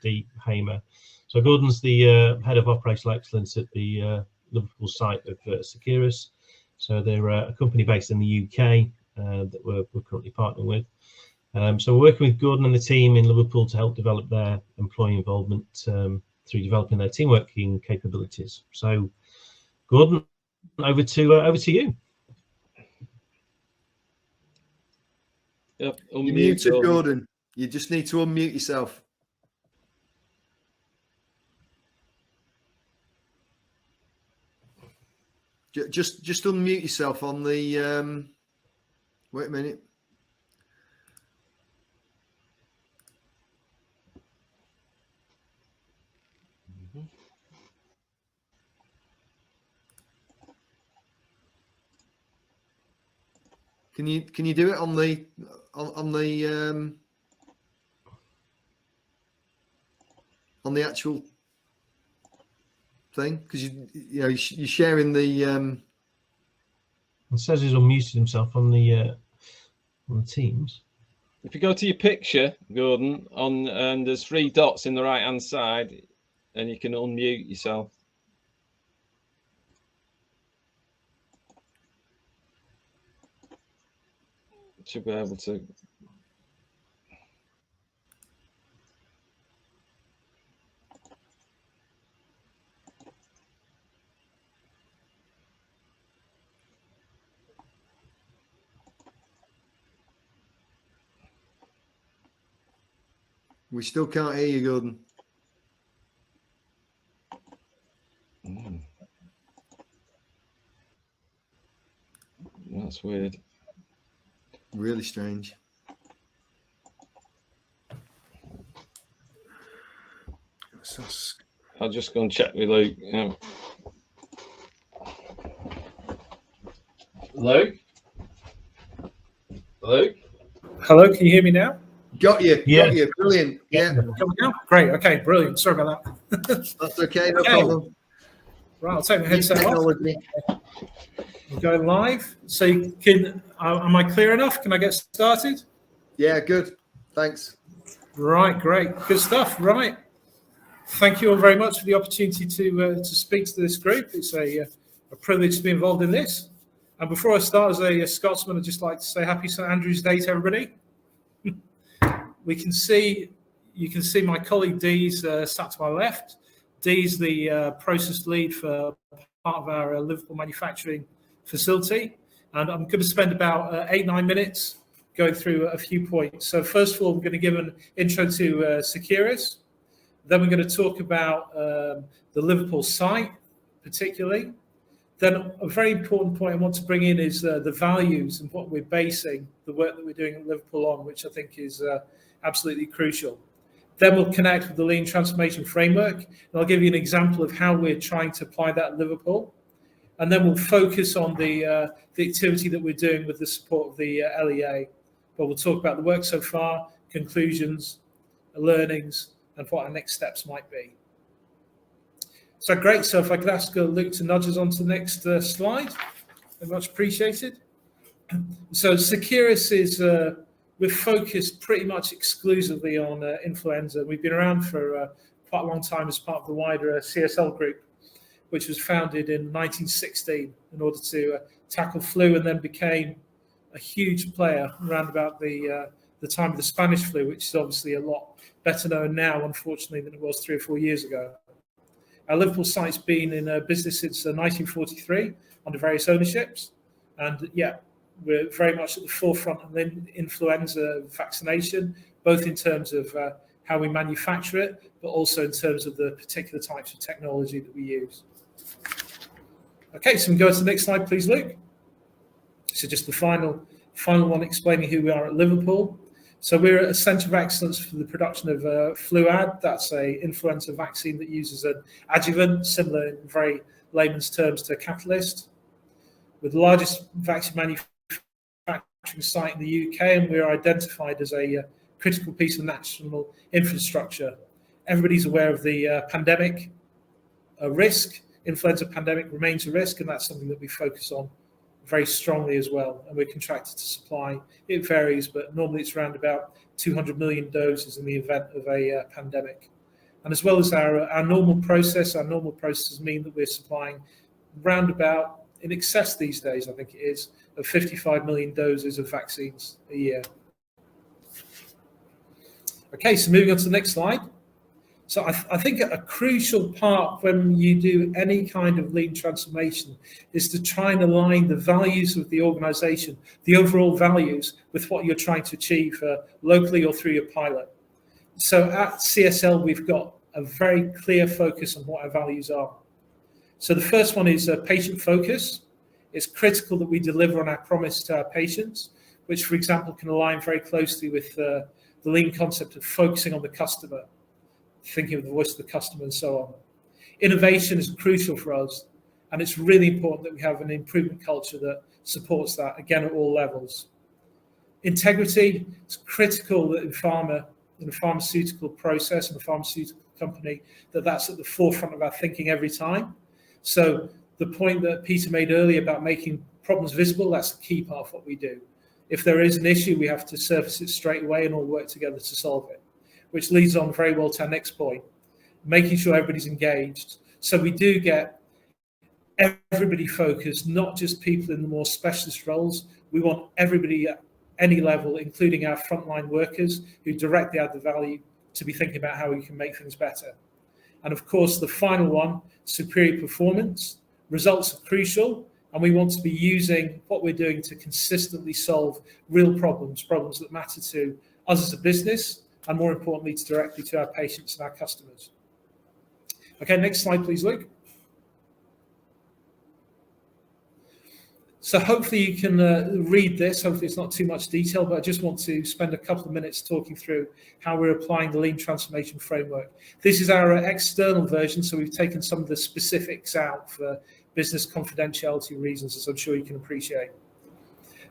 Dee Hamer. So Gordon's the head of operational excellence at the Liverpool site of Securis. So they're a company based in the UK that we're currently partnering with. So we're working with Gordon and the team in Liverpool to help develop their employee involvement through developing their team working capabilities. So Gordon, over to you. Yep, You're muted, Gordon. You just need to unmute yourself. Just unmute yourself on the. Wait a minute. Can you do it on the actual thing? Because you're sharing the. It says he's unmuted himself on the Teams. If you go to your picture, Gordon, and there's 3 dots in the right-hand side, and you can unmute yourself. Should be able to. We still can't hear you, Gordon. That's weird. Really strange. I'll just go and check with Luke. Yeah. Luke? Luke? Hello, can you hear me now? Got you. Yeah. Got you. Brilliant. Yeah. Can we go? Great. Okay, brilliant. Sorry about that. That's okay. No Okay. problem. Right, I'll take my headset off. Technology. We're going live. So you can, am I clear enough? Can I get started? Yeah, good. Thanks. Right, great. Good stuff. Right. Thank you all very much for the opportunity to speak to this group. It's a privilege to be involved in this. And before I start, as a Scotsman, I'd just like to say Happy St Andrew's Day to everybody. You can see my colleague Dee's sat to my left. Dee's the process lead for part of our Liverpool manufacturing facility. And I'm going to spend about 8-9 minutes going through a few points. So first of all, we're going to give an intro to Securis. Then we're going to talk about the Liverpool site, particularly. Then a very important point I want to bring in is the values and what we're basing the work that we're doing at Liverpool on, which I think is absolutely crucial. Then we'll connect with the Lean Transformation Framework, and I'll give you an example of how we're trying to apply that at Liverpool. And then we'll focus on the activity that we're doing with the support of the LEA. But we'll talk about the work so far, conclusions, learnings, and what our next steps might be. So great. So if I could ask Luke to nudge us on to the next slide, very much appreciated. So Securis is we're focused pretty much exclusively on influenza. We've been around for quite a long time as part of the wider CSL group, which was founded in 1916 in order to tackle flu, and then became a huge player around about the time of the Spanish flu, which is obviously a lot better known now, unfortunately, than it was 3 or 4 years ago. Our Liverpool site's been in business since 1943 under various ownerships, and yeah, we're very much at the forefront of influenza vaccination, both in terms of how we manufacture it, but also in terms of the particular types of technology that we use. Okay, so we can go to the next slide, please, Luke. So just the final one explaining who we are at Liverpool. So we're a centre of excellence for the production of Fluad. That's a influenza vaccine that uses an adjuvant, similar in very layman's terms to Catalyst. We're the largest vaccine manufacturing site in the UK, and we're identified as a critical piece of national infrastructure. Everybody's aware of the pandemic risk. Influenza pandemic remains a risk, and that's something that we focus on very strongly as well. And we're contracted to supply. It varies, but normally it's around about 200 million doses in the event of a pandemic. And as well as our normal processes mean that we're supplying round about, in excess these days, I think it is, of 55 million doses of vaccines a year. Okay, so moving on to the next slide. So I think a crucial part when you do any kind of lean transformation is to try and align the values of the organization, the overall values, with what you're trying to achieve locally or through your pilot. So at CSL, we've got a very clear focus on what our values are. So the first one is patient focus. It's critical that we deliver on our promise to our patients, which, for example, can align very closely with the lean concept of focusing on the customer, thinking of the voice of the customer and so on. Innovation is crucial for us, and it's really important that we have an improvement culture that supports that, again, at all levels. Integrity is critical that in a pharmaceutical process, in a pharmaceutical company, that's at the forefront of our thinking every time. So the point that Peter made earlier about making problems visible, that's the key part of what we do. If there is an issue, we have to surface it straight away and all work together to solve it, which leads on very well to our next point, making sure everybody's engaged. So we do get everybody focused, not just people in the more specialist roles. We want everybody at any level, including our frontline workers who directly add the value, to be thinking about how we can make things better. And of course, the final one, superior performance. Results are crucial, and we want to be using what we're doing to consistently solve real problems that matter to us as a business, and more importantly, directly to our patients and our customers. Okay, next slide, please, Luke. So hopefully you can read this. Hopefully it's not too much detail, but I just want to spend a couple of minutes talking through how we're applying the Lean Transformation Framework. This is our external version, so we've taken some of the specifics out for business confidentiality reasons, as I'm sure you can appreciate.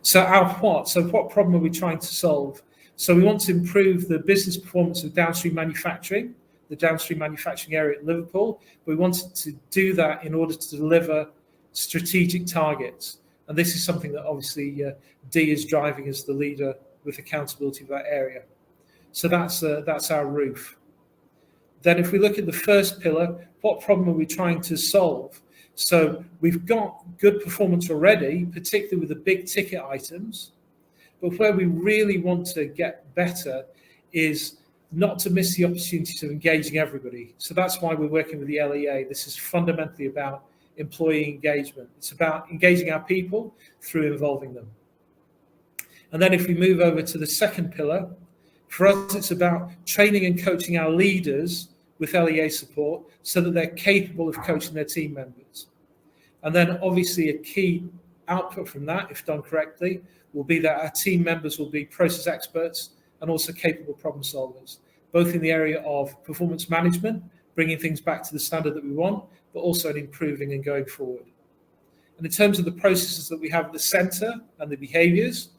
So our what? So what problem are we trying to solve? So we want to improve the business performance of downstream manufacturing, the downstream manufacturing area at Liverpool. We wanted to do that in order to deliver strategic targets. And this is something that obviously Dee is driving as the leader with accountability of that area. So that's our roof. Then if we look at the first pillar, what problem are we trying to solve? So we've got good performance already, particularly with the big ticket items. But where we really want to get better is not to miss the opportunities of engaging everybody. So that's why we're working with the LEA. This is fundamentally about employee engagement. It's about engaging our people through involving them. And then if we move over to the second pillar, for us, it's about training and coaching our leaders with LEA support so that they're capable of coaching their team members. And then obviously a key output from that, if done correctly, will be that our team members will be process experts and also capable problem solvers, both in the area of performance management, bringing things back to the standard that we want, but also in improving and going forward. And in terms of the processes that we have at the centre and the behaviours,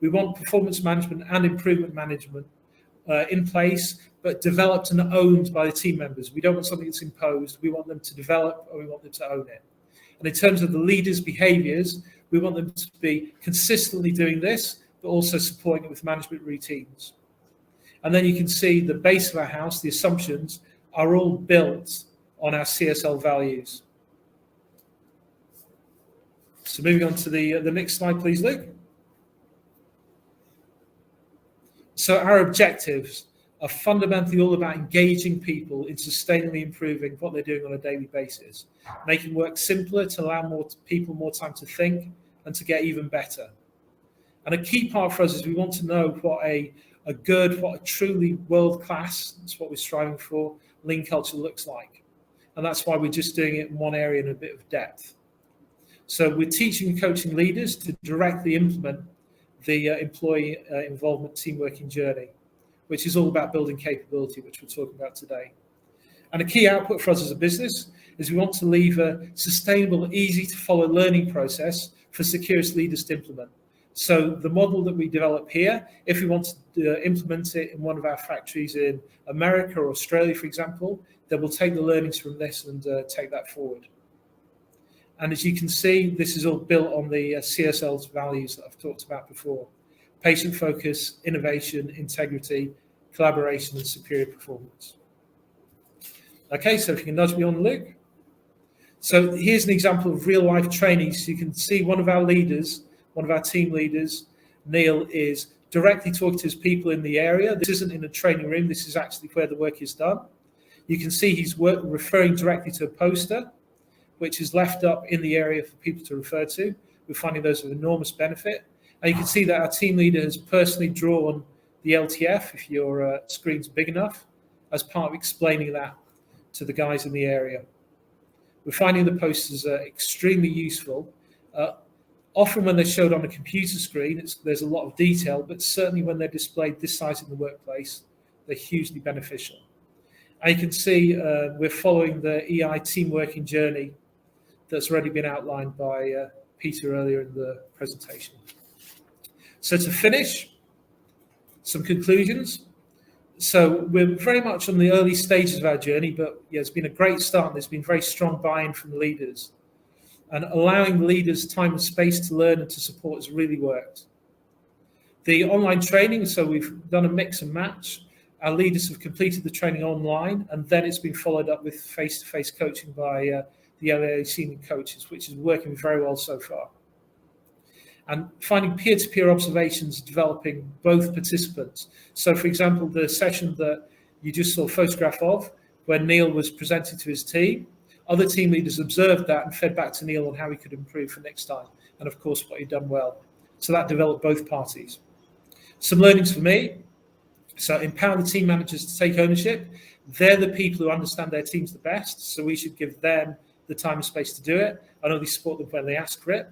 we want performance management and improvement management in place, but developed and owned by the team members. We don't want something that's imposed. We want them to develop, or we want them to own it. And in terms of the leaders' behaviours, we want them to be consistently doing this, but also supporting it with management routines. And then you can see the base of our house, the assumptions, are all built on our CSL values. So moving on to the next slide, please, Luke. So our objectives are fundamentally all about engaging people in sustainably improving what they're doing on a daily basis, making work simpler to allow more people more time to think and to get even better. And a key part for us is we want to know what a truly world-class, that's what we're striving for, lean culture looks like. And that's why we're just doing it in one area in a bit of depth. So we're teaching and coaching leaders to directly implement the employee involvement team working journey, which is all about building capability, which we're talking about today. And a key output for us as a business is we want to leave a sustainable, easy to follow learning process for Securis leaders to implement. So the model that we develop here, if we want to implement it in one of our factories in America or Australia, for example, then we'll take the learnings from this and take that forward. And as you can see, this is all built on the CSL's values that I've talked about before: patient focus, innovation, integrity, collaboration, and superior performance. Okay, so if you can nudge me on, Luke. So here's an example of real life training. So you can see one of our leaders, one of our team leaders, Neil, is directly talking to his people in the area. This isn't in a training room. This is actually where the work is done. You can see he's referring directly to a poster, which is left up in the area for people to refer to. We're finding those of enormous benefit. And you can see that our team leader has personally drawn the LTF, if your screen's big enough, as part of explaining that to the guys in the area. We're finding the posters are extremely useful. Often when they're showed on a computer screen, there's a lot of detail, but certainly when they're displayed this size in the workplace, they're hugely beneficial. And you can see we're following the EI team working journey that's already been outlined by Peter earlier in the presentation. So to finish, some conclusions. So we're very much on the early stages of our journey, but yeah, it's been a great start. And there's been very strong buy-in from the leaders. And allowing leaders time and space to learn and to support has really worked. The online training, so we've done a mix and match. Our leaders have completed the training online, and then it's been followed up with face-to-face coaching by the LGC coaches, which is working very well so far. And finding peer-to-peer observations developing both participants. So, for example, the session that you just saw a photograph of, where Neil was presenting to his team, other team leaders observed that and fed back to Neil on how he could improve for next time, and of course what he'd done well. So that developed both parties. Some learnings for me. So empower the team managers to take ownership. They're the people who understand their teams the best, so we should give them the time and space to do it, and only support them when they ask for it.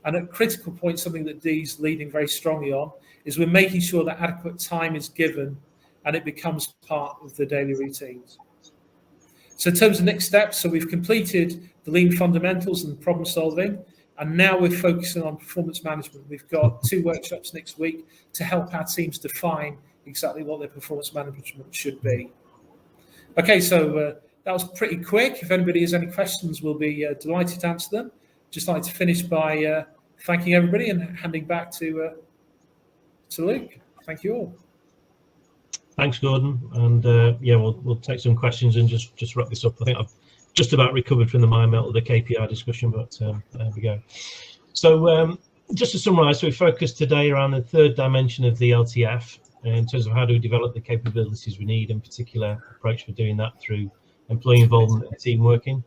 And a critical point, something that Dee's leading very strongly on, is we're making sure that adequate time is given and it becomes part of the daily routines. So in terms of next steps, so we've completed the lean fundamentals and problem solving, and now we're focusing on performance management. We've got 2 workshops next week to help our teams define exactly what their performance management should be. Okay, so that was pretty quick. If anybody has any questions, we'll be delighted to answer them. Just like to finish by thanking everybody and handing back to Luke. Thank you all. Thanks, Gordon. And yeah, we'll take some questions and just wrap this up. I think I've just about recovered from the mind melt of the KPI discussion, but there we go. So just to summarise, so we focused today around the 3rd dimension of the LTF in terms of how do we develop the capabilities we need, in particular approach for doing that through employee involvement and team working.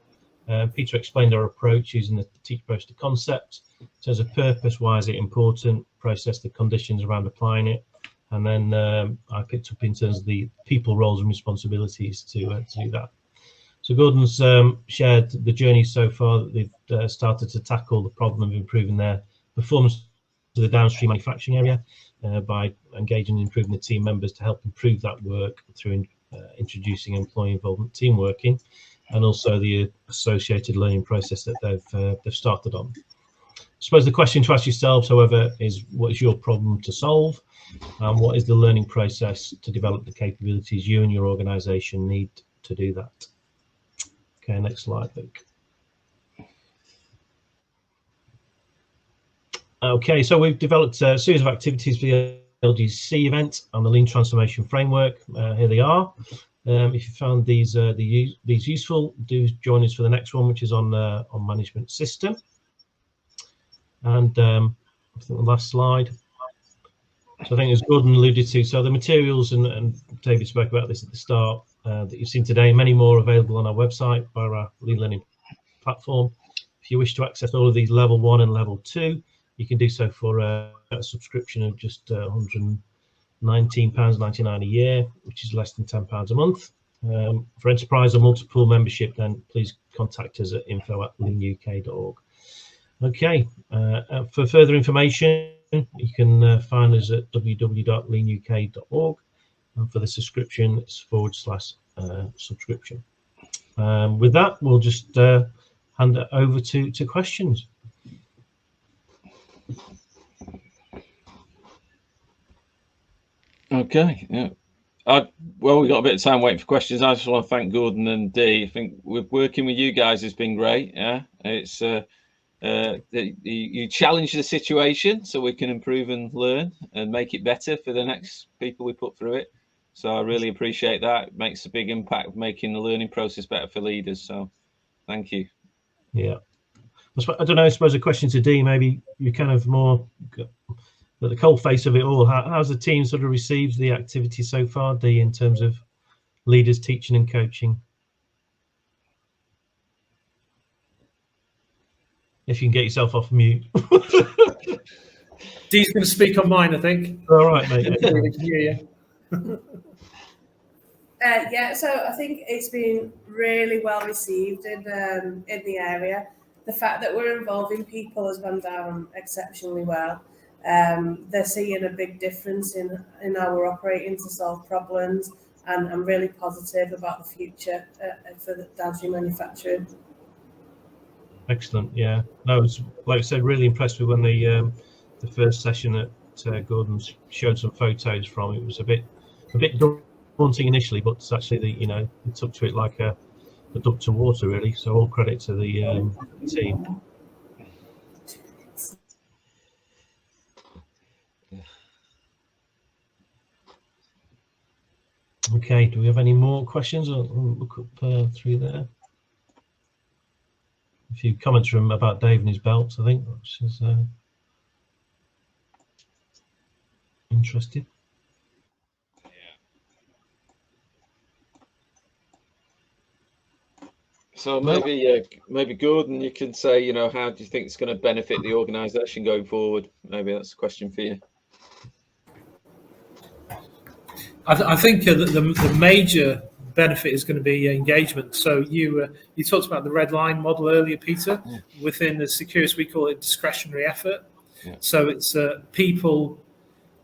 Peter explained our approach using the teach approach to concept. In terms of purpose, why is it important? Process, the conditions around applying it. And then I picked up in terms of the people roles and responsibilities to do that. So Gordon's shared the journey so far that they've started to tackle the problem of improving their performance to the downstream manufacturing area by engaging and improving the team members to help improve that work through introducing employee involvement team working, and also the associated learning process that they've started on. I suppose the question to ask yourselves, however, is what is your problem to solve, and what is the learning process to develop the capabilities you and your organisation need to do that? Okay, next slide, Luke. Okay, so we've developed a series of activities for the LGC event and the Lean Transformation Framework. Here they are. If you found these useful, do join us for the next one, which is on management system. And I think the last slide. So I think as Gordon alluded to, so the materials, and David spoke about this at the start, that you've seen today, many more available on our website via our Lean Learning platform. If you wish to access all of these level 1 and level 2, you can do so for a subscription of just £119.99 a year, which is less than £10 a month. For enterprise or multiple membership, then please contact us at info@leanuk.org. Okay, for further information, you can find us at www.leanuk.org, and for the subscription, it's /subscription. With that, we'll just hand it over to questions. Okay, yeah. Well, we've got a bit of time waiting for questions. I just want to thank Gordon and Dee. I think working with you guys has been great. Yeah, it's you challenge the situation so we can improve and learn and make it better for the next people we put through it. So I really appreciate that. It makes a big impact of making the learning process better for leaders. So thank you. Yeah, I don't know. I suppose a question to Dee, maybe you kind of more at the cold face of it all. How's the team sort of received the activity so far, Dee, in terms of leaders teaching and coaching? If you can get yourself off mute. Dee's going to speak on mine, I think. All right, mate. Yeah, so I think it's been really well received in the area. The fact that we're involving people has gone down exceptionally well. They're seeing a big difference in how we're operating to solve problems, and I'm really positive about the future for the downstream manufacturing. Excellent. Yeah, no, I was, like I said, really impressed with when the first session that Gordon showed some photos from. It was a bit daunting initially, but it's actually it took to it like a duck to water, really. So all credit to the team. Okay, do we have any more questions? I'll look up through there. A few comments from about Dave and his belts, I think, which is interesting. So maybe Gordon, you can say, how do you think it's going to benefit the organisation going forward? Maybe that's a question for you. I think the major benefit is going to be engagement. So you talked about the red line model earlier, Peter. Yeah. Within the Securis, we call it discretionary effort. Yeah. So it's people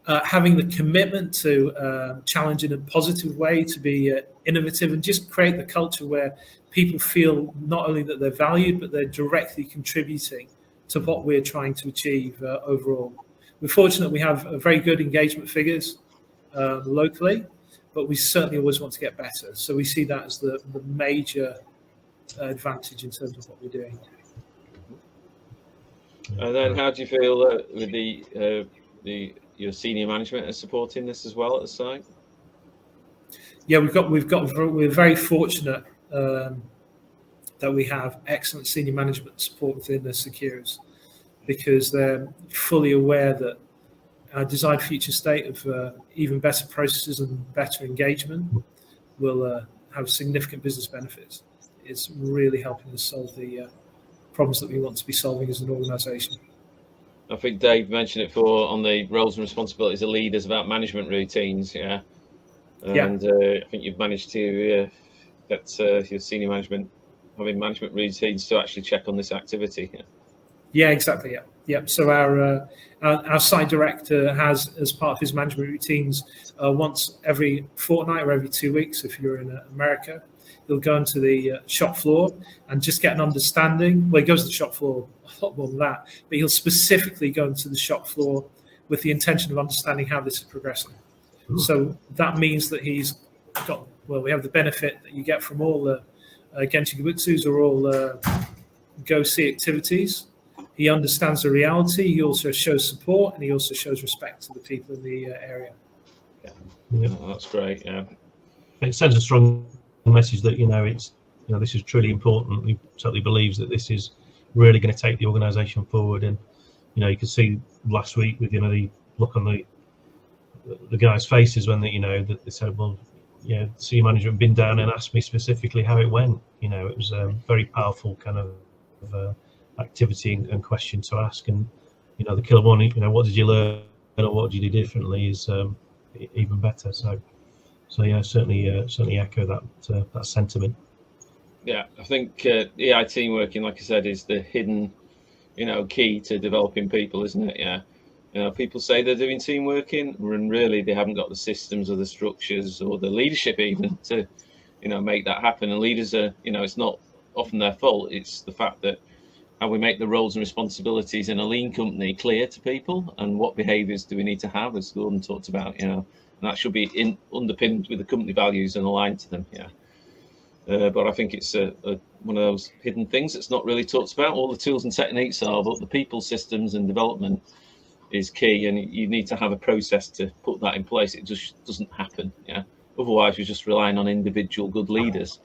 having the commitment to challenge in a positive way, to be innovative, and just create the culture where people feel not only that they're valued, but they're directly contributing to what we're trying to achieve overall. We're fortunate we have very good engagement figures locally, but we certainly always want to get better. So we see that as the major advantage in terms of what we're doing. And then, how do you feel with your senior management are supporting this as well at the site? Yeah, we're very fortunate that we have excellent senior management support within the Securis, because they're fully aware that our desired future state of even better processes and better engagement will have significant business benefits. It's really helping us solve the problems that we want to be solving as an organisation. I think Dave mentioned it before on the roles and responsibilities of leaders about management routines. Yeah. And I think you've managed to get your senior management having management routines to actually check on this activity. Yeah, exactly. Yeah. So our site director has, as part of his management routines, once every fortnight or every 2 weeks, if you're in America, he'll go into the shop floor and just get an understanding. Well, he goes to the shop floor a lot more than that, but he'll specifically go into the shop floor with the intention of understanding how this is progressing. So that means that he's got, we have the benefit that you get from all the Genchi Gabutsus or all GoC activities, He understands the reality. He also shows support, and he also shows respect to the people in the area. Yeah. Oh, that's great. Yeah. It sends a strong message that this is truly important. He certainly believes that this is really going to take the organisation forward, and you could see last week with the look on the guys' faces when that they said, well, senior management been down and asked me specifically how it went. It was a very powerful kind of activity and question to ask, and the killer one, what did you learn or what did you do differently is even better. So yeah, certainly echo that sentiment. Yeah, I think EI team working, like I said, is the hidden, key to developing people, isn't it? Yeah. People say they're doing team working, and really they haven't got the systems or the structures or the leadership even to, make that happen. And leaders are, it's not often their fault. It's the fact that how we make the roles and responsibilities in a lean company clear to people, and what behaviours do we need to have, as Gordon talked about, and that should be underpinned with the company values and aligned to them. Yeah. But I think it's one of those hidden things that's not really talked about. All the tools and techniques are, but the people, systems and development is key, and you need to have a process to put that in place. It just doesn't happen. Yeah. Otherwise, you're just relying on individual good leaders.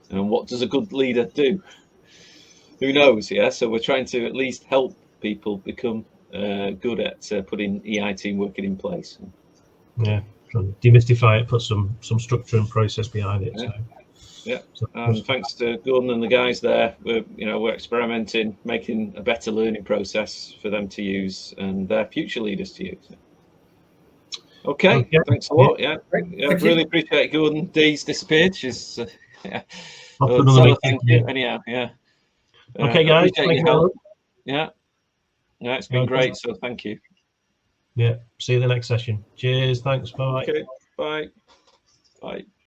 And what does a good leader do? Who knows? Yeah. So we're trying to at least help people become good at putting EI team working in place. Yeah. Demystify it, put some structure and process behind it. Yeah. So. Yeah, and thanks to Gordon and the guys there, we're experimenting, making a better learning process for them to use and their future leaders to use. Okay, thanks a lot. Yeah, really appreciate it, Gordon. Dee's disappeared. She's thank you. Anyhow, yeah. Okay, guys. Thank you. Help. Yeah, it's been great. So thank you. Yeah, see you in the next session. Cheers. Thanks. Bye. Okay, bye. Bye.